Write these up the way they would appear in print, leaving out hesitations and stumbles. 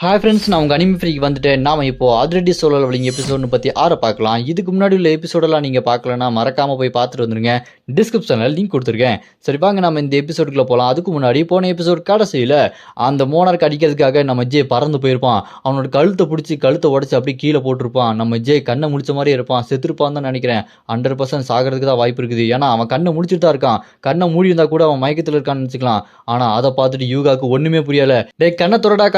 Hi friends, நான் உங்கள் anime ஃப்ரீக்கு வந்துட்டேன். நாம இப்போ அதிரடி சோலோ லெவலிங் எபிசோட்னு பற்றி பார்க்கலாம். இதுக்கு முன்னாடி உள்ள எபிசோடெல்லாம் நீங்கள் பார்க்கலன்னா மறக்காமல் போய் பார்த்துட்டு வந்துருங்க. டிஸ்கிரிப்ஷனில் லிங்க் கொடுத்துருக்கேன். சரி வாங்க நம்ம இந்த எபிசோடுக்குள்ளே போகலாம். அதுக்கு முன்னாடி போன எபிசோட் கடைசியில் அந்த மோனார்க் அடிக்கிறதுக்காக நம்ம ஜே பறந்து போயிருப்பான். அவனோட கழுத்தை பிடிச்சி கழுத்தை உடச்சி அப்படியே கீழே போட்டிருப்பான். நம்ம ஜே கண்ணை முடிச்ச மாதிரியே இருப்பான். செத்துருப்பான் தான் நினைக்கிறேன். 100% சாகிறதுக்கு தான் வாய்ப்பு இருக்குது. ஏன்னா அவன் கண்ணை முடிச்சுட்டு தான் இருக்கான். கண்ணை மூடி இருந்தால் கூட அவன் மயக்கத்தில் இருக்கான்னு வச்சுக்கலாம். ஆனால் அதை பார்த்துட்டு யூகாவுக்கு ஒன்றுமே புரியலை. டே கண்ணை தொடடா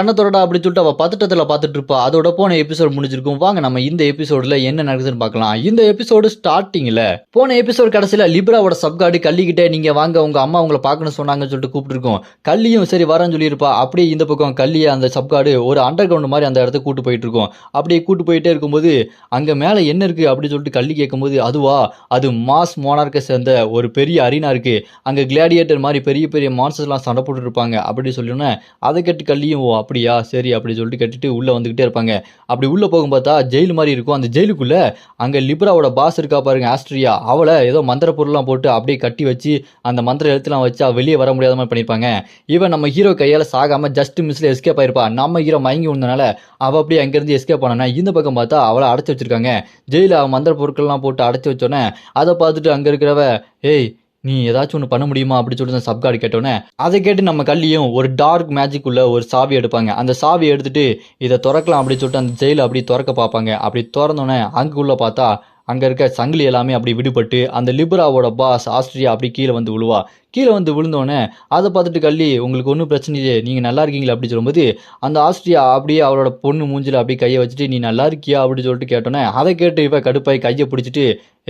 அப்படி சொல்லிட்டு அவ பதட்டத்துல பார்த்துட்டு இருப்பா. அதோட போன எபிசோட் முடிஞ்சிருக்கும். வாங்க நம்ம இந்த எபிசோட்ல என்ன நடக்குதுன்னு பார்க்கலாம். இந்த எபிசோடு ஸ்டார்டிங்ல போன எபிசோட் கடைசியில லிப்ராவோட சப்கார்டு கள்ளிக்கிட்டே நீங்க வாங்க உங்க அம்மா உங்களை பார்க்கணும் சொன்னாங்கன்னு சொல்லிட்டு கூப்பிட்டுருக்கோம். கள்ளியும் சரி வரேன்னு சொல்லியிருப்பா. அப்படியே இந்த பக்கம் கள்ளியை அந்த சப்கார்டு ஒரு அண்டர் கிரவுண்ட் மாதிரி அந்த இடத்துக்கு கூட்டு போயிட்டு இருக்கோம். அப்படியே கூட்டு போயிட்டே இருக்கும்போது அங்க மேல என்ன இருக்கு அப்படின்னு சொல்லிட்டு கள்ளி கேட்கும்போது அதுவா அது மாஸ் மோனார்க்கை சேர்ந்த ஒரு பெரிய அரீனா இருக்கு. அங்க கிளாடியேட்டர் மாதிரி பெரிய பெரிய மான்ஸ்டர்ஸ் எல்லாம் சண்டை போட்டு இருப்பாங்க அப்படி சொல்லணும்னா அதை கேட்டு கள்ளியும் ஓ அப்படியா சரி அப்படி சொல்லிட்டு கட்டிட்டு உள்ள வந்துகிட்டே இருப்பாங்க. அப்படி உள்ள போகும் பார்த்தா ஜெயில் மாதிரி இருக்கும். அந்த ஜெயிலுக்குள்ள அங்க லிப்ராவோட பாஸ் இருக்கா பாருங்க ஆஸ்ட்ரியா, அவளை ஏதோ மந்திர பொருள்லாம் போட்டு அப்படியே கட்டி வச்சு அந்த மந்திர எழுத்துலாம் வச்சு வெளியே வர முடியாத மாதிரி பண்ணிருப்பாங்க. இவன் நம்ம ஹீரோ கையால சாகாம ஜஸ்ட் மிஸ்ல எஸ்கேப் ஆயிருப்பா. நம்ம ஹீரோ மயங்கி விழுந்தனால அவ அப்படியே அங்கிருந்து எஸ்கேப் ஆனா இந்த பக்கம் பார்த்தா அவளை அடைச்சு வச்சிருக்காங்க. ஜெயில மந்திர பொருட்கள்லாம் போட்டு அடைச்சு வச்சோன்னே அதை பார்த்துட்டு அங்க இருக்கிறவ ஏய் நீ ஏதாச்சும் ஒன்று பண்ண முடியுமா அப்படின்னு சொல்லிட்டு சப்கார்டு கேட்டோன்னே அதை கேட்டு நம்ம கள்ளியும் ஒரு டார்க் மேஜிக் உள்ள ஒரு சாவி எடுப்பாங்க. அந்த சாவி எடுத்துட்டு இதை திறக்கலாம் அப்படின்னு சொல்லிட்டு அந்த ஜெயில அப்படி திறக்க பார்ப்பாங்க. அப்படி திறந்தோன்னே அங்குள்ள பார்த்தா அங்கே இருக்க சங்கிலி எல்லாமே அப்படி விடுபட்டு அந்த லிப்ராவோட பாஸ் ஆஸ்ட்ரியா அப்படி கீழே வந்து விழுவா. கீழே வந்து விழுந்தோடனே அதை பார்த்துட்டு கள்ளி உங்களுக்கு ஒன்றும் பிரச்சனை இல்லையே நீங்கள் நல்லா இருக்கீங்களா அப்படி சொல்லும்போது அந்த ஆஸ்ட்ரியா அப்படியே அவளோட பொண்ணு மூஞ்சில் அப்படியே கையை வச்சுட்டு நீ நல்லா இருக்கியா அப்படின்னு சொல்லிட்டு கேட்டோன்னே அதை கேட்டு இவ கடுப்பாய் கையை பிடிச்சிட்டு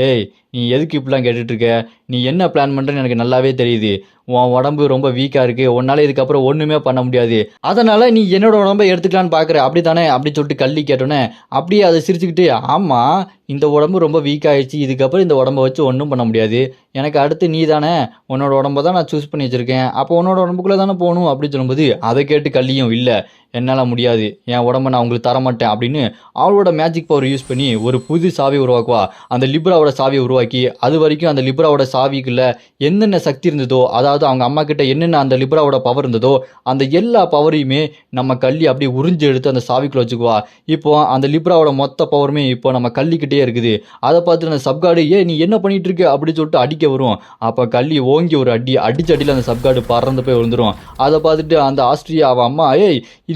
ஏய் நீ எதுக்கு இப்படிலாம் கேட்டுட்டு இருக்க, நீ என்ன பிளான் பண்ணுறேன்னு எனக்கு நல்லாவே தெரியுது. உன் உடம்பு ரொம்ப வீக்காக இருக்குது, உன்னால் இதுக்கப்புறம் ஒன்றுமே பண்ண முடியாது, அதனால் நீ என்னோட உடம்பை எடுத்துக்கலான்னு பார்க்குற அப்படி தானே அப்படி சொல்லிட்டு கள்ளி கேட்டோன்னே அப்படியே அதை சிரிச்சுக்கிட்டு ஆமாம் இந்த உடம்பு ரொம்ப வீக் ஆகிடுச்சு, இதுக்கப்புறம் இந்த உடம்பை வச்சு ஒன்றும் பண்ண முடியாது, எனக்கு அடுத்து நீ தானே உன்னோட உடம்பை தான் நான் சூஸ் பண்ணி வச்சுருக்கேன், அப்போ உன்னோட உடம்புக்குள்ளே தானே போகணும் அப்படின்னு சொல்லும்போது அதை கேட்டு கள்ளியும் இல்லை என்னால் முடியாது, என் உடம்பை நான் உங்களுக்கு தரமாட்டேன் அப்படின்னு அவளோட மேஜிக் பவர் யூஸ் பண்ணி ஒரு புது சாவியை உருவாக்குவா. அந்த லிப்ராவோட சாவியை உருவாக்கி அது வரைக்கும் அந்த லிப்ராவோட சாவிக்குள்ள என்னென்ன சக்தி இருந்ததோ, அதாவது அவங்க அம்மா கிட்ட என்னென்ன அந்த லிப்ராவோட பவர் இருந்ததோ அந்த எல்லா பவரையுமே நம்ம கள்ளி அப்படியே உறிஞ்சு எடுத்து அந்த சாவிக்குள்ள வச்சுக்குவா. இப்போ அந்த லிப்ராவோட மொத்த பவருமே இப்போ நம்ம கள்ளிக்கிட்டே இருக்குது. அதை பார்த்து அந்த சப்கார்டு நீ என்ன பண்ணிட்டு இருக்க அப்படின்னு சொல்லிட்டு அடிக்க வரும். அப்போ கள்ளி ஓங்கி ஒரு அடிச்ச அடியில் அந்த சப்கார்டு பறந்து போய் விழுந்துரும். அதை பார்த்துட்டு அந்த ஆஸ்ட்ரியா அவன் அம்மா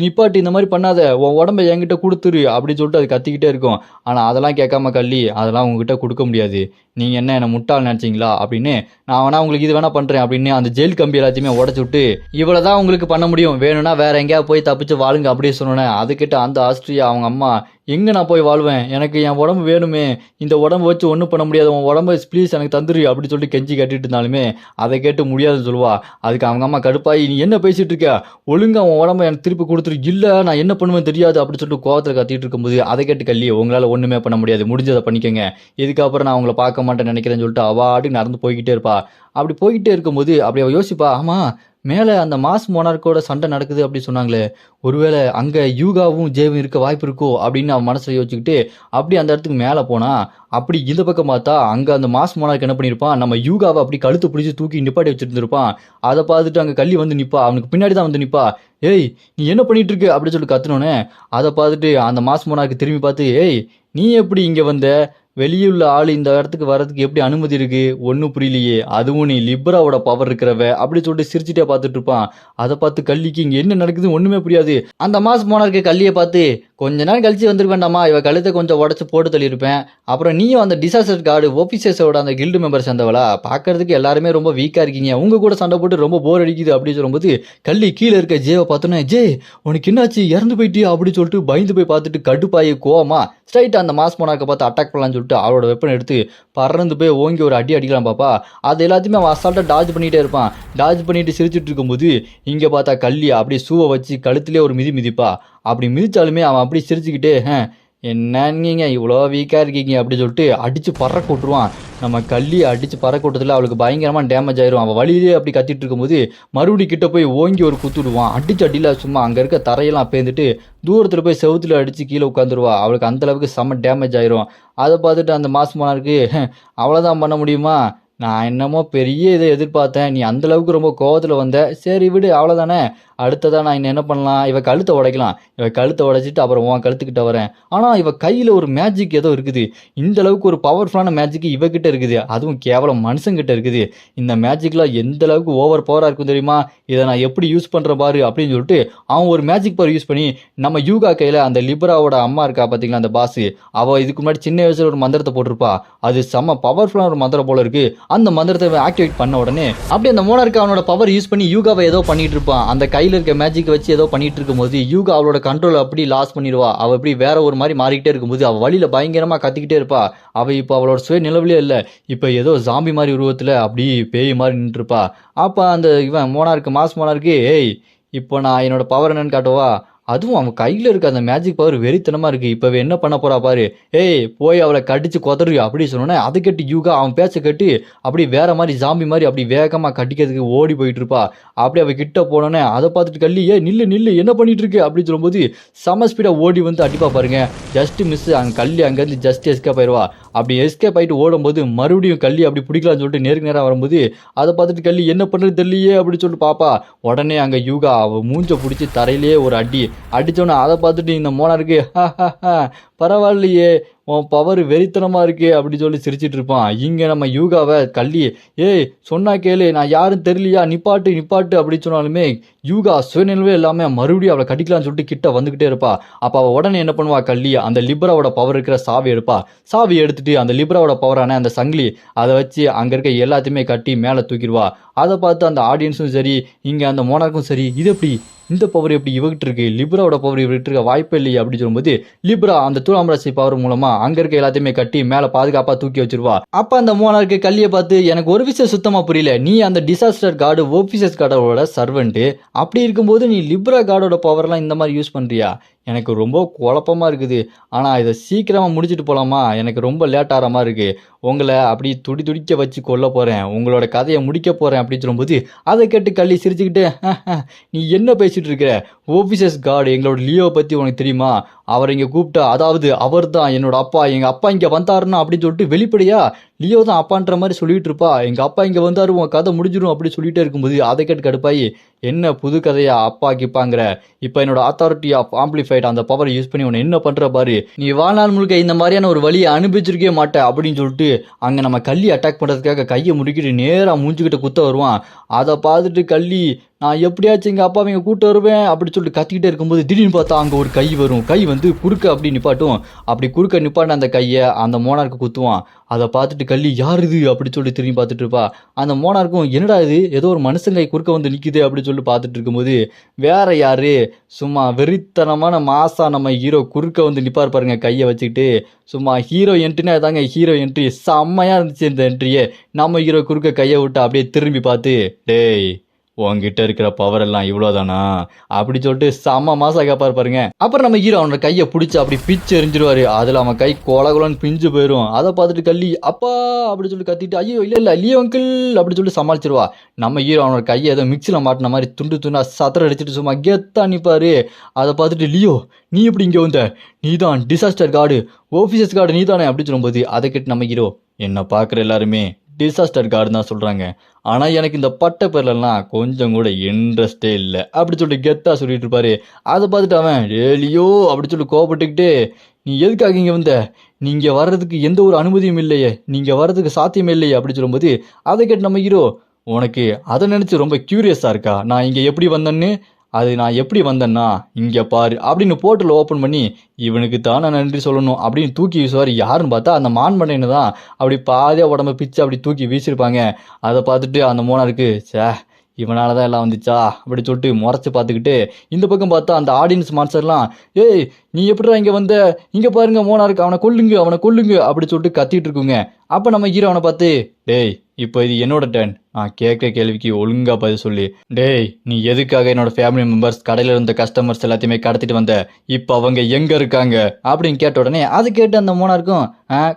நிப்பாட்டு இந்த மாதிரி பண்ணாத உன் உடம்பை என்கிட்ட கொடுத்துரு அப்படின்னு சொல்லிட்டு அது கத்திக்கிட்டே இருக்கும். ஆனால் அதெல்லாம் கேட்காம கள்ளி அதெல்லாம் உங்ககிட்ட கொடுக்க முடியாது, நீங்கள் என்ன முட்டாள் நினச்சிங்களா அப்படின்னு நான் வேணா உங்களுக்கு இது வேணா பண்ணுறேன் அப்படின்னு அந்த ஜெயில் கம்பி எல்லாத்தையுமே உடச்சி விட்டு இவ்வளோ தான் உங்களுக்கு பண்ண முடியும், வேணும்னா வேற எங்கேயா போய் தப்பிச்சு வாழுங்க அப்படியே சொன்னேன். அதுக்கிட்ட அந்த ஆஸ்ட்ரியா அவங்க அம்மா எங்கே நான் போய் வாழ்வேன், எனக்கு என் உடம்பு வேணுமே, இந்த உடம்பு வச்சு ஒன்றும் பண்ண முடியாது, உன் உடம்பு ப்ளீஸ் எனக்கு தந்துரு அப்படின்னு சொல்லிட்டு கெஞ்சி கட்டிட்டு இருந்தாலுமே அதை கேட்டு முடியாதுன்னு சொல்லுவா. அதுக்கு அவங்க அம்மா கடுப்பாயி நீ என்ன பேசிட்டு இருக்க, ஒழுங்கா உன் உடம்பை எனக்கு திருப்பி கொடுத்துரு, இல்லை நான் என்ன பண்ணுவேன் தெரியாது அப்படின்னு சொல்லிட்டு கோவத்தில் கத்திட்டு இருக்கும்போது அதை கேட்டு கள்ளி உங்களால் ஒன்றுமே பண்ண முடியாது, முடிஞ்சதை பண்ணிக்கோங்க, இதுக்கப்புறம் நான் உங்களை பார்க்க மாட்டேன்னு நினைக்கிறேன்னு சொல்லிட்டு அவாடி நடந்து போய்கிட்டே இருப்பா. அப்படி போய்கிட்டே இருக்கும்போது அப்படி அவ யோசிப்பா ஆமாம் மேலே அந்த மாஸ் மோனார்க்கோட சண்டை நடக்குது அப்படி சொன்னாங்களே, ஒருவேளை அங்கே யூகாவும் ஜேவும் இருக்க வாய்ப்பு இருக்கோ அப்படின்னு அவன் மனசில் யோசிச்சுக்கிட்டு அப்படி அந்த இடத்துக்கு மேலே போனா அப்படி இந்த பக்கம் பார்த்தா அங்கே அந்த மாஸ் மோனார்க் என்ன பண்ணியிருப்பான் நம்ம யூகாவை அப்படி கழுத்து பிடிச்சி தூக்கி நிப்பாட்டி வச்சுருந்துருப்பான். அதை பார்த்துட்டு அங்கே கள்ளி வந்து நிற்பா, அவனுக்கு பின்னாடி தான் வந்து நிற்பா. ஏய் நீ என்ன பண்ணிட்டு இருக்கு அப்படின்னு சொல்லி கத்துனோன்னே அதை பார்த்துட்டு அந்த மாஸ் மோனார்க்கு திரும்பி பார்த்து ஏய் நீ எப்படி இங்கே வந்த, வெளியுள்ள ஆள் இந்த இடத்துக்கு வர்றதுக்கு எப்படி அனுமதி இருக்கு, ஒன்றும் புரியலையே, அதுவும் நீ லிப்ராவோட பவர் இருக்கிறவ அப்படி சொல்லிட்டு சிரிச்சுட்டே பார்த்துட்டு இருப்பான். அதை பார்த்து கள்ளிக்கு இங்கே என்ன நடக்குது ஒன்றுமே புரியாது. அந்த மாஸ் மோனார்க்கு கள்ளியை பார்த்து கொஞ்ச நேரம் கழிச்சு வந்துருக்க வேண்டாமா, இவ கழுத்தை கொஞ்சம் உடச்சு போட்டு தள்ளியிருப்பேன், அப்புறம் நீயும் அந்த டிசாஸ்டர் கார்டு ஓபிசஸோட அந்த கில்டு மெம்பர் சேர்ந்தவளா, பார்க்கறதுக்கு எல்லாருமே ரொம்ப வீக்காக இருக்கீங்க, உங்க கூட சண்டை போட்டு ரொம்ப போர் அடிக்குது அப்படின்னு சொல்லும்போது கள்ளி கீழே இருக்க ஜேவை பார்த்தோன்னே ஜே உனக்கு என்னாச்சு இறந்து போயிட்டியா அப்படின்னு சொல்லிட்டு பயந்து போய் பார்த்துட்டு கடுப்பாயி கோவமா ஸ்ட்ரைட்டாக அந்த மாஸ் மோனார்க்கை பார்த்து அட்டாக் பண்ணலான்னு சொல்லிட்டு அவரோட வெப்பன் எடுத்து பறந்து போய் ஓங்கி ஒரு அடிக்கலாம் பாப்பா. அது எல்லாத்தையுமே அவன் அசால்ட்டாக டாஜ் பண்ணிகிட்டே இருப்பான். டாஜ் பண்ணிட்டு சிரிச்சுட்டு இருக்கும்போது இங்கே பார்த்தா கள்ளி அப்படியே சூவை வச்சு கழுத்துலேயே ஒரு மிதிப்பா. அப்படி மிதிச்சாலுமே அவன் அப்படி சிரிச்சுக்கிட்டே என்னங்க இவ்வளோ வீக்காக இருக்கீங்க அப்படி சொல்லிட்டு அடித்து பறக்க விட்டுருவான். நம்ம கள்ளி அடித்து பறக்க விட்டதில் அவளுக்கு பயங்கரமாக டேமேஜ் ஆயிரும். அவள் வழியிலே அப்படி கத்திட்டு இருக்கும்போது மறுபடி கிட்ட போய் ஓங்கி ஒரு குத்துடுவான். அடிச்சு அடியில் சும்மா அங்கே இருக்க தரையெல்லாம் பேர்ந்துட்டு தூரத்தில் போய் செவுத்துல அடித்து கீழே உட்காந்துருவா. அவளுக்கு அந்தளவுக்கு செம்ம டேமேஜ் ஆயிரும். அதை பார்த்துட்டு அந்த மாஸ் மோனார்க்கு அவ்வளோதான் பண்ண முடியுமா, நான் என்னமோ பெரிய இதை எதிர்பார்த்தேன். நீ அந்த அளவுக்கு ரொம்ப கோவத்துல வந்த. சரி விடு அவ்வளோதானே. அடுத்ததா நான் இன்னும் என்ன பண்ணலாம்? இவ கழுத்த உடைக்கலாம். இவ கழுத்த உடைச்சிட்டு அப்புறம் உன் கழுத்துக்கிட்ட வரேன். ஆனா இவ கையில ஒரு மேஜிக் ஏதோ இருக்குது. இந்த அளவுக்கு ஒரு பவர்ஃபுல்லான மேஜிக் இவகிட்ட இருக்குது. அதுவும் கேவலம் மனுஷங்கிட்ட இருக்குது. இந்த மேஜிக்லாம் எந்த அளவுக்கு ஓவர் பவரா இருக்கும் தெரியுமா? இதை நான் எப்படி யூஸ் பண்றேன் பாரு அப்படின்னு சொல்லிட்டு அவன் ஒரு மேஜிக் பவர் யூஸ் பண்ணி நம்ம யூகா கையில அந்த லிபராவோட அம்மா இருக்கா பாத்தீங்களா அந்த பாஸ், அவ இதுக்கு முன்னாடி சின்ன வயசுல ஒரு மந்திரத்தை போட்டிருப்பா. அது செம்ம பவர்ஃபுல்லான ஒரு மந்திரம் போல இருக்கு. அந்த மந்திரத்தை ஆக்டிவேட் பண்ண உடனே அப்படியே அந்த மோனார்க் அவனோட பவர் யூஸ் பண்ணி யூகாவை ஏதோ பண்ணிட்டு இருப்பான். அந்த கையில இருக்க மேஜிக் வச்சு ஏதோ பண்ணிட்டு இருக்கும்போது யூகா அவளோட கண்ட்ரோல் அப்படி லாஸ் பண்ணிடுவா. அவ இப்படி வேற ஒரு மாதிரி மாறிக்கிட்டே இருக்கும்போது அவ வழியில பயங்கரமா கத்திக்கிட்டே இருப்பா. அவ இப்போ அவளோட சுய நிலவிலே இல்ல. இப்போ ஏதோ ஜாம்பி மாதிரி உருவத்துல அப்படி பேய் மாதிரி நின்று இருப்பா. அப்ப அந்த இவன் மோனார்க் மாஸ் மோனார்க்கு, ஏய் இப்போ நான் என்னோட பவர் என்னன்னு காட்டவா? அதுவும் அவன் கையில இருக்க அந்த மேஜிக் பவர் வெறித்தனமா இருக்கு. இப்ப என்ன பண்ண போறா பாரு. ஏய் போய் அவளை கடிச்சு கொதறு அப்படி சொன்னோன்னே அதை கேட்டு யூகா அவன் பேச்ச கேட்டு அப்படி வேற மாதிரி ஜாம்பி மாதிரி அப்படி வேகமா கடிக்கிறதுக்கு ஓடி போயிட்டு இருப்பா. அப்படி அவ கிட்ட போனோன்னே அதை பார்த்துட்டு கள்ளி, ஏ நில்லு நில்லு என்ன பண்ணிட்டு இருக்கு அப்படின்னு சொல்லும்போது செம ஸ்பீடா ஓடி வந்து அடிப்பா பாருங்க. Just miss. அங்க கள்ளி அங்கேருந்து ஜஸ்ட் எஸ்கேப் ஆயிடுவா. அப்படி எஸ்கேப் ஆயிட்டு ஓடும்போது மறுபடியும் கள்ளி அப்படி பிடிக்கலாம்னு சொல்லிட்டு நேருக்கு நேரம் வரும்போது அதை பார்த்துட்டு கள்ளி என்ன பண்றது தெரியலையே அப்படின்னு சொல்லிட்டு பாப்பா. உடனே அங்க யூகா அவ மூஞ்ச பிடிச்சி தரையிலேயே ஒரு அடி அடிச்சோன்னா அதை பார்த்துட்டு இந்த மோனார்க்கு பரவாயில்லையே உன் பவர் வெறித்தனமா இருக்கு அப்படி சொல்லி சிரிச்சிட்டு இருப்பான். இங்க நம்ம யூகாவை கள்ளி, ஏய் சொன்னா கேளு நான் யாரும் தெரியலையா நிப்பாட்டு நிப்பாட்டு அப்படி சொன்னாலுமே யூகா சுயநிலவே இல்லாம மறுபடியும் அவளை கடிக்கலாம்னு சொல்லிட்டு கிட்ட வந்துகிட்டே இருப்பா. அப்ப அவ உடனே என்ன பண்ணுவா? கள்ளி அந்த லிப்ராவோட பவர் இருக்கிற சாவி எடுப்பா. சாவி எடுத்துட்டு அந்த லிப்ராவோட பவரான அந்த சங்கிலி அதை வச்சு அங்க இருக்க எல்லாத்தையுமே கட்டி மேல தூக்கிடுவா. அதை பார்த்து அந்த ஆடியன்ஸும் சரி இங்க அந்த மோனார்க்கும் சரி, இது எப்படி இந்த பவர் எப்படி இவகிட்டு இருக்கு, லிப்ராவோட பவர் இவகிட்டு இருக்க வாய்ப்பே இல்லையே அப்படின்னு சொல்லும்போது லிப்ரா அந்த தூளாமராசி பவர் மூலமா அங்க இருக்க எல்லாத்தையுமே கட்டி மேல பாதுகாப்பா தூக்கி வச்சிருவா. அப்ப அந்த மோனார்க்கு கள்ளியை பார்த்து, எனக்கு ஒரு விஷயம் சுத்தமா புரியல. நீ அந்த டிசாஸ்டர் கார்டு ஓபிசஸ் கார்டோட சர்வெண்ட், அப்படி இருக்கும்போது நீ லிப்ரா கார்டோட பவர்லாம் இந்த மாதிரி யூஸ் பண்றியா? எனக்கு ரொம்ப குழப்பமா இருக்குது. ஆனால் இதை சீக்கிரமாக முடிச்சுட்டு போகலாமா? எனக்கு ரொம்ப லேட் ஆகிற மாதிரி இருக்குது. உங்களை அப்படி துடிக்க வச்சு கொல்ல போகிறேன், உங்களோட கதையை முடிக்க போகிறேன் அப்படின்னு சொல்லும்போது அதை கேட்டு கள்ளி சிரிச்சுக்கிட்டு, நீ என்ன பேசிகிட்டு இருக்கிற? ஓபிசஸ் கார்டு எங்களோட லியோவை பற்றி உனக்கு தெரியுமா? அவர் இங்கே கூப்பிட்டா, அதாவது அவர் தான் என்னோட அப்பா, எங்கள் அப்பா இங்கே வந்தாருன்னா அப்படின்னு சொல்லிட்டு வெளிப்படையா லியோ தான் அப்பான்ற மாதிரி சொல்லிட்டு இருப்பா. எங்கள் அப்பா இங்கே வந்தாரு உன் கதை முடிஞ்சிடும் அப்படி சொல்லிட்டே இருக்கும்போது அதை கேட்டு கடுப்பாயி, என்ன புது கதையா அப்பா கிப்பாங்கிற? இப்போ என்னோட அத்தாரிட்டி ஆஃப் ஆம்பிளிஃபைட் அந்த பவர் யூஸ் பண்ணி உன்னை என்ன பண்ற பாரு, நீ வாழ்நாள் முழுக்க இந்த மாதிரியான ஒரு வழியை அனுபவிச்சிருக்கே மாட்டேன் அப்படின்னு சொல்லிட்டு அங்க நம்ம கள்ளி அட்டாக் பண்றதுக்காக கையை முடிக்கிட்டு நேரா மூஞ்சுக்கிட்ட குத்த வருவான். அதை பார்த்துட்டு கள்ளி, நான் எப்படியாச்சும் எங்கள் அப்பாவை இங்கே கூட்டு வருவேன் அப்படி சொல்லிட்டு கத்திக்கிட்டே இருக்கும்போது திடீர்னு பார்த்தா அங்கே ஒரு கை வரும். கை வந்து குறுக்க அப்படி நிப்பாட்டும். அப்படி குறுக்க நிப்பாட்ட அந்த கையை அந்த மோனார்க்கு குத்துவான். அதை பார்த்துட்டு கள்ளி, யார் இது அப்படி சொல்லி திரும்பி பார்த்துட்டு இருப்பா. அந்த மோனார்க்கும் என்னடா இது ஏதோ ஒரு மனுஷன் கை குறுக்க வந்து நிற்குது அப்படி சொல்லி பார்த்துட்டு இருக்கும்போது வேற யாரு, சும்மா வெறித்தனமான மாசா நம்ம ஹீரோ குறுக்க வந்து நிப்பார் பாருங்க கையை வச்சுக்கிட்டு. சும்மா ஹீரோ என்ட்ரினா தாங்க ஹீரோ என்ட்ரி, செம்மையா இருந்துச்சு இந்த என்ட்ரியே. நம்ம ஹீரோ குறுக்க கையை விட்டு அப்படியே திரும்பி பார்த்து, டேய் உங்ககிட்ட இருக்கிற பவர் எல்லாம் இவ்வளோதானா அப்படி சொல்லிட்டு செம்ம மாசா கேப்பாரு பாருங்க. அப்புறம் நம்ம ஹீரோ அவனோட கையை பிடிச்சி அப்படி பிச்சு எரிஞ்சிருவாரு. அதுல அவன் கை கொலகுலன்னு பிஞ்சு போயிடும். அதை பார்த்துட்டு கள்ளி, அப்பா அப்படி சொல்லி கத்திட்டு, ஐயோ இல்ல இல்ல லியோ அங்கிள் அப்படி சொல்லி சமாளிச்சிருவா. நம்ம ஹீரோ அவனோட கையை ஏதோ மிக்சியில் மாட்டின மாதிரி துண்டு துண்டா சத்திர அடிச்சுட்டு சும்மா கெத்தா நிப்பாரு. அதை பார்த்துட்டு, லியோ நீ எப்படி இங்கே வந்த? நீ தான் டிசாஸ்டர் கார்டு ஓபிசஸ் கார்டு நீ தானே அப்படி சொல்லும்போது அதை கேட்டு நம்ம ஹீரோ, என்ன பார்க்குற எல்லாருமே டிசாஸ்டர் கார்டு தான் சொல்கிறாங்க, ஆனால் எனக்கு இந்த பட்ட பேர்லாம் கொஞ்சம் கூட இன்ட்ரெஸ்டே இல்லை அப்படி சொல்லிட்டு கெத்தாக சொல்லிட்டு இருப்பாரு. அதை பார்த்துட்டு அவன், ஏலியோ அப்படி சொல்லி கோபப்பட்டுக்கிட்டு, நீ எதுக்காக இங்கே வந்த? நீங்கள் வர்றதுக்கு எந்த ஒரு அனுமதியும் இல்லையே, நீங்கள் வர்றதுக்கு சாத்தியமே இல்லையே அப்படி சொல்லும்போது அதை கேட்டு நம்ம ஹீரோ, உனக்கு அதை நினச்சி ரொம்ப க்யூரியஸாக இருக்கா நான் இங்கே எப்படி வந்தேன்னு? அது நான் எப்படி வந்தேன்னா இங்கே பாரு அப்படின்னு போர்ட்டல் ஓப்பன் பண்ணி, இவனுக்கு தான் நான் நன்றி சொல்லணும் அப்படின்னு தூக்கி வீசுவார். யாருன்னு பார்த்தா அந்த மான்மண்டைன்னு தான் அப்படி பாதியாக உடம்ப பிச்சு அப்படி தூக்கி வீசியிருப்பாங்க. அதை பார்த்துட்டு அந்த மோனார்க்கு, சே இவனால தான் எல்லாம் வந்துச்சா அப்படி சொல்லிட்டு முறைச்சி பார்த்துக்கிட்டு இந்த பக்கம் பார்த்தா அந்த ஆடியன்ஸ் மான்ஸ்டர்லாம், ஏய் நீ எப்படிடா இங்கே வந்த, இங்கே பாருங்க மோனார்க்கு, அவனை கொல்லுங்க அப்படி சொல்லிட்டு கத்திட்டு இருக்குங்க. அப்போ நம்ம ஹீரோ அவனை பார்த்து, டேய் இப்போ இது என்னோட டர்ன், நான் கேட்குற கேள்விக்கு ஒழுங்கா பதில் சொல்லு. டேய், நீ எதுக்காக என்னோட ஃபேமிலி மெம்பர்ஸ் கடையில் இருந்த கஸ்டமர்ஸ் எல்லாத்தையுமே கடத்திட்டு வந்த? இப்போ அவங்க எங்கே இருக்காங்க அப்படின்னு கேட்ட உடனே அது கேட்டு அந்த மோனாருக்கும்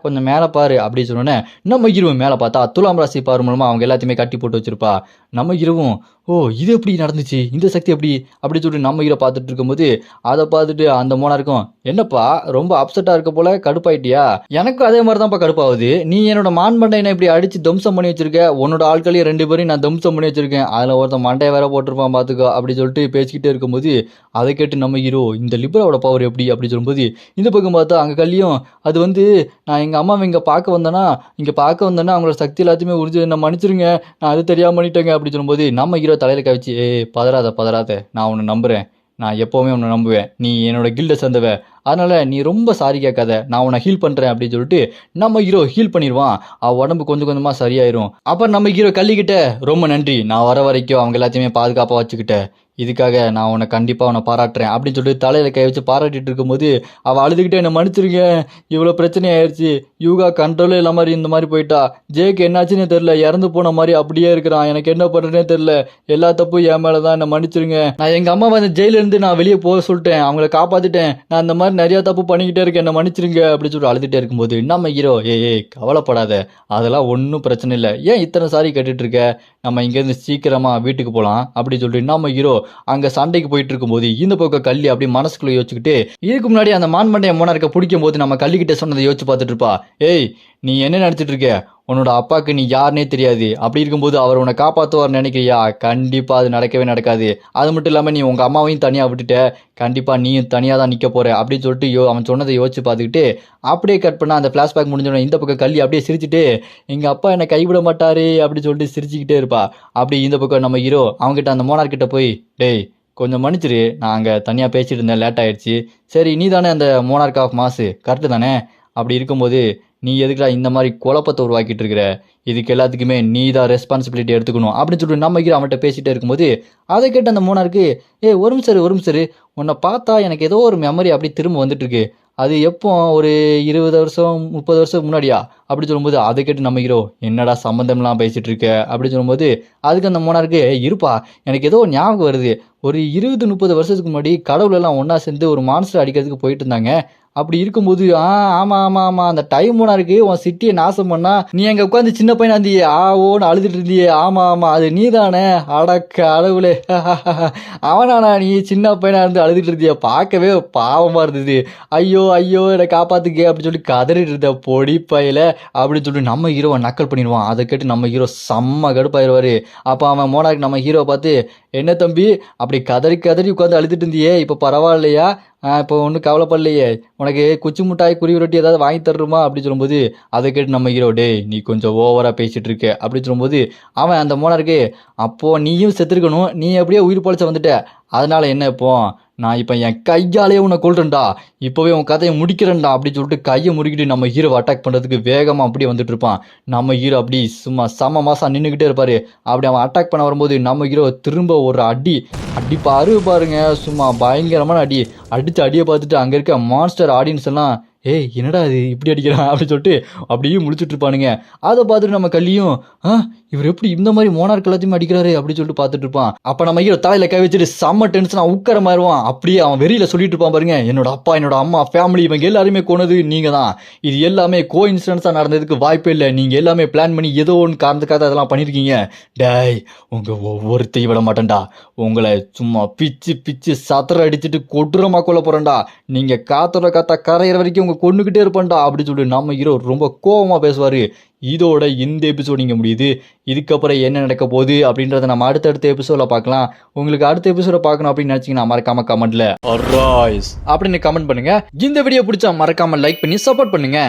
கொஞ்சம் மேலே பாரு அப்படின்னு சொன்னோன்னே நம்ம ஹீரோவும் மேலே பார்த்தா துலாம் ராசி பாரு மூலமாக அவங்க எல்லாத்தையுமே கட்டி போட்டு வச்சிருப்பா. நம்ம ஹீரோவும் ஓ இது எப்படி நடந்துச்சு, இந்த சக்தி எப்படி அப்படி சொல்லிட்டு நம்ம ஹீரோ பார்த்துட்டு இருக்கும்போது அதை பார்த்துட்டு அந்த மோனாருக்கும் என்னப்பா ரொம்ப அப்செட்டாக இருக்க போல, கடுப்பாயிட்டியா? எனக்கும் அதே மாதிரி தான்ப்பா கடுப்பாகுது. நீ என்னோட மான் மண்டையை இப்படி அடிச்சு தம்சம் பண்ணி வச்சிருக்க, உன்னோட ஆட்களையும் 2 பேரையும் நான் தம்சம் பண்ணி வச்சிருக்கேன், அதில் ஒருத்தன் மண்டையை வேற போட்டிருப்பான் பார்த்துக்கோ அப்படி சொல்லிட்டு பேசிக்கிட்டே இருக்கும்போது அதை கேட்டு நம்ம ஹீரோ இந்த லிப்ராவோட பவர் எப்படி அப்படி சொல்லும்போது இந்த பக்கம் பார்த்தா அங்கே கல்லியும் அது வந்து நான் எங்கள் அம்மாவை இங்கே பார்க்க வந்தேன்னா அவங்களோட சக்தி எல்லாத்தையுமே உறிஞ்சு என்ன மன்னிச்சிருங்க, நான் அது தெரியாமல் பண்ணிட்டேங்க அப்படி சொல்லும்போது நம்ம ஹீரோ தலையில் கவிச்சு பதறாத நான் உன்னை நம்புகிறேன், நான் எப்போவுமே உன்னை நம்புவேன், நீ என்னோட கில்டை சேர்ந்தவ, அதனால நீ ரொம்ப சாரி கேட்காத, நான் உன்னை ஹீல் பண்ணுறேன் அப்படின்னு சொல்லிட்டு நம்ம ஹீரோ ஹீல் பண்ணிடுவான். அவள் உடம்பு கொஞ்சம் கொஞ்சமாக சரியாயிரும். அப்புறம் நம்ம ஹீரோ கல்லிக்கிட்ட ரொம்ப நன்றி, நான் வர வரைக்கும் அவங்க எல்லாத்தையுமே பாதுகாப்பாக வச்சுக்கிட்டேன், இதுக்காக நான் உன்னை கண்டிப்பாக உன்னை பாராட்டுறேன் அப்படின்னு சொல்லிட்டு தலையில் கை வச்சு பாராட்டிட்டு இருக்கும்போது அவள் அழுதுகிட்டே என்னை மன்னிச்சிருங்க, இவ்வளோ பிரச்சனை ஆயிடுச்சு, யூகா கண்ட்ரோலே இல்லாம இந்த மாதிரி போயிட்டா, ஜேக்கு என்னாச்சுன்னு தெரில, இறந்து போன மாதிரி அப்படியே இருக்கிறான், எனக்கு என்ன பண்ணுறேனே தெரில, எல்லா தப்பும் என் மேலே தான், என்னை மன்னிச்சிருங்க, நான் எங்கள் அம்மா வந்து ஜெயிலேருந்து நான் வெளியே போக சொல்லிட்டேன், அவங்கள காப்பாற்றிட்டேன், நான் இந்த மாதிரி நிறையா தப்பு பண்ணிக்கிட்டே இருக்கேன், என்னை மன்னிச்சிருங்க அப்படின்னு சொல்லிட்டு அழுதுகிட்டே இருக்கும்போது நம்ம ஹீரோ கவலைப்படாத, அதெல்லாம் ஒன்றும் பிரச்சனை இல்லை, ஏன் இத்தனை சாரி கேட்டுட்டு இருக்க, நம்ம இங்கேருந்து சீக்கிரமாக வீட்டுக்கு போகலாம் அப்படி சொல்லிட்டு நம்ம ஹீரோ அங்கே சண்டைக்கு போயிட்டு இருக்கும்போது இந்த பக்கம் கல்லி அப்படி மனசுக்குள்ள யோசிச்சுக்கிட்டு இதுக்கு முன்னாடி அந்த மான்மண்டைய மோனார்க்க பிடிக்கும் போது நம்ம கல்லிக்கிட்ட சொன்னதை யோசிச்சு பார்த்துட்டு இருப்பா. நீ என்ன நினச்சிட்டு இருக்க, உன்னோட அப்பாவுக்கு நீ யாருன்னே தெரியாது, அப்படி இருக்கும்போது அவர் உன்னை காப்பாற்றுவார் நினைக்கிறியா? கண்டிப்பாக அது நடக்கவே நடக்காது. அது மட்டும் இல்லாமல் நீ உங்கள் அம்மாவையும் தனியாக விட்டுட்ட, கண்டிப்பாக நீயும் தனியாக தான் நிற்க போகிற அப்படின்னு சொல்லிட்டு அவன் சொன்னதை யோசிச்சு பார்த்துக்கிட்டு அப்படியே கட் பண்ண அந்த ஃப்ளாஷ்பேக் முடிஞ்சோடனே இந்த பக்கம் கல்லி அப்படியே சிரிச்சுட்டு எங்கள் அப்பா என்னை கைவிட மாட்டாரு அப்படின்னு சொல்லிட்டு சிரிச்சுக்கிட்டே இருப்பா. அப்படி இந்த பக்கம் நம்ம ஹீரோ அவங்ககிட்ட அந்த மோனார்கிட்ட போய் கொஞ்சம் மன்னிச்சிரு, நான் அங்கே தனியாக பேசிட்டு இருந்தேன், லேட் ஆயிடுச்சு, சரி நீ தானே அந்த மோனார்க் ஆஃப் மாசு கரெக்டு தானே, அப்படி இருக்கும்போது நீ எதுக்குடா இந்த மாதிரி குழப்பத்தை உருவாக்கிட்டு இருக்கிற, இதுக்கு எல்லாத்துக்குமே நீ தான் ரெஸ்பான்சிபிலிட்டி எடுத்துக்கணும் அப்படின்னு சொல்லிட்டு நம்ம ஹீரோ அவன்கிட்ட பேசிகிட்டே இருக்கும்போது அதை கேட்டு அந்த மோனார்க்கு ஒரு நிமிஷம் உன்னை பார்த்தா எனக்கு ஏதோ ஒரு மெமரி அப்படி திரும்ப வந்துட்டு இருக்கு, அது எப்போ ஒரு 20 வருஷம் 30 வருஷம் முன்னாடியா அப்படி சொல்லும்போது அதை கேட்டு நம்ம ஹீரோ என்னடா சம்மந்தம்லாம் பேசிகிட்டு இருக்க அப்படி சொல்லும்போது அதுக்கு அந்த மோனார்க்கு இருப்பா எனக்கு ஏதோ ஞாபகம் வருது, ஒரு 20-30 வருஷத்துக்கு முன்னாடி கடவுளெல்லாம் ஒன்றா சேர்ந்து ஒரு மான்ஸ்டர் அடிக்கிறதுக்கு போயிட்டு இருந்தாங்க, அப்படி இருக்கும்போது ஆமாம் அந்த டைம் மோனார்க்கு உன் சிட்டியை நாசம் பண்ணா நீ அங்கே உட்காந்து சின்ன பையனா இருந்தியே ஓன்னு அழுதுட்டு இருந்தியே, ஆமாம் அது நீ தானே, அடக்க அளவுலே அவனானா நீ சின்ன பையனா இருந்து அழுதுட்டு இருந்திய, பார்க்கவே பாவமாக இருந்தது, ஐயோ என்னை காப்பாத்துக்கே அப்படின்னு சொல்லி கதறிட்டு இருந்த பொடி பையில அப்படின்னு சொல்லிட்டு நம்ம ஹீரோவை நக்கல் பண்ணிடுவான். அதை கேட்டு நம்ம ஹீரோ செம்ம கடுப்பாயிருவாரு. அப்போ அவன் மோனார்க்கு நம்ம ஹீரோவை பார்த்து என்ன தம்பி அப்படி கதறி உட்காந்து அழுதுட்டு இருந்தியே, இப்போ பரவாயில்லையா, இப்போ ஒன்றும் கவலைப்படலையே, உனக்கு குச்சி முட்டாய் குருவி ரொட்டி ஏதாவது வாங்கி தருமா அப்படி சொல்லும்போது அதை கேட்டு நம்ம ஹீரோ நீ கொஞ்சம் ஓவராக பேசிகிட்டு இருக்க அப்படி சொல்லும்போது அவன் அந்த மோனார்க்கு அப்போது நீயும் செத்துருக்கணும், நீ அப்படியே உயிர் பொழைச்ச வந்துட்ட, அதனால என்ன இப்போ நான் இப்போ என் கையாலேயே உன்னை கொள்றேன்டா, இப்போவே உன் கதையை முடிக்கிறேன்டா அப்படின்னு சொல்லிட்டு கையை முறுக்கிட்டு நம்ம ஹீரோவை அட்டாக் பண்ணுறதுக்கு வேகமாக அப்படியே வந்துட்டு இருப்பான். நம்ம ஹீரோ அப்படி சும்மா செம மாசம் நின்றுக்கிட்டே இருப்பார். அப்படி அவன் அட்டாக் பண்ண வரும்போது நம்ம ஹீரோ திரும்ப ஒரு அடி பாருங்க, சும்மா பயங்கரமான அடித்து அடியை பார்த்துட்டு அங்கே இருக்க மான்ஸ்டர் ஆடியன்ஸ் எல்லாம் என்னடா இது இப்படி அடிக்கிறான் அப்படின்னு சொல்லிட்டு அப்படியே முடிச்சுட்டு இருப்பானுங்க. அதை பார்த்துட்டு நம்ம கல்லியும் இவர் எப்படி இந்த மாதிரி மோனார்க் எல்லாத்தையுமே அடிக்கிறாரு அப்படின்னு சொல்லிட்டு பார்த்துட்டு இருப்பான். அப்போ நம்ம ஹீரோ தலையில் கை வச்சுட்டு செம்ம டென்ஷனாக உட்கார மாறுவான். அப்படியே அவன் வெறியில் சொல்லிட்டு இருப்பான் பாருங்க, என்னோட அப்பா என்னோட அம்மா ஃபேமிலி இவங்க எல்லாருமே கொண்டது நீங்கள் தான், இது எல்லாமே கோ இன்சிடென்ஸாக நடந்ததுக்கு வாய்ப்பே இல்லை, நீங்கள் எல்லாமே பிளான் பண்ணி ஏதோ ஒன்று காரணத்துக்காக அதெல்லாம் பண்ணியிருக்கீங்க, உங்கள் ஒவ்வொருத்தையும் விட மாட்டேன்டா, உங்களை சும்மா பிச்சு சத்திர அடிச்சுட்டு கொடூரமாக கொல்ல போகிறேன்டா, நீங்கள் காத்தா கரையிற வரைக்கும் உங்கள் கொண்டுக்கிட்டே இருப்பேன்டா அப்படின்னு சொல்லிட்டு நம்ம ஹீரோ ரொம்ப கோபமாக பேசுவார். இதோட இந்த எபிசோட் இங்கே முடியுது. இதுக்கப்புறம் என்ன நடக்க போகுது அப்படின்றத நம்ம அடுத்தடுத்த எபிசோடில் பார்க்கலாம். உங்களுக்கு அடுத்த எபிசோட பார்க்கணும் அப்படின்னு நினச்சிங்கன்னா மறக்காம கமெண்ட்ல அப்படின்னு கமெண்ட் பண்ணுங்க. இந்த வீடியோ பிடிச்சா மறக்காம லைக் பண்ணி சப்போர்ட் பண்ணுங்க.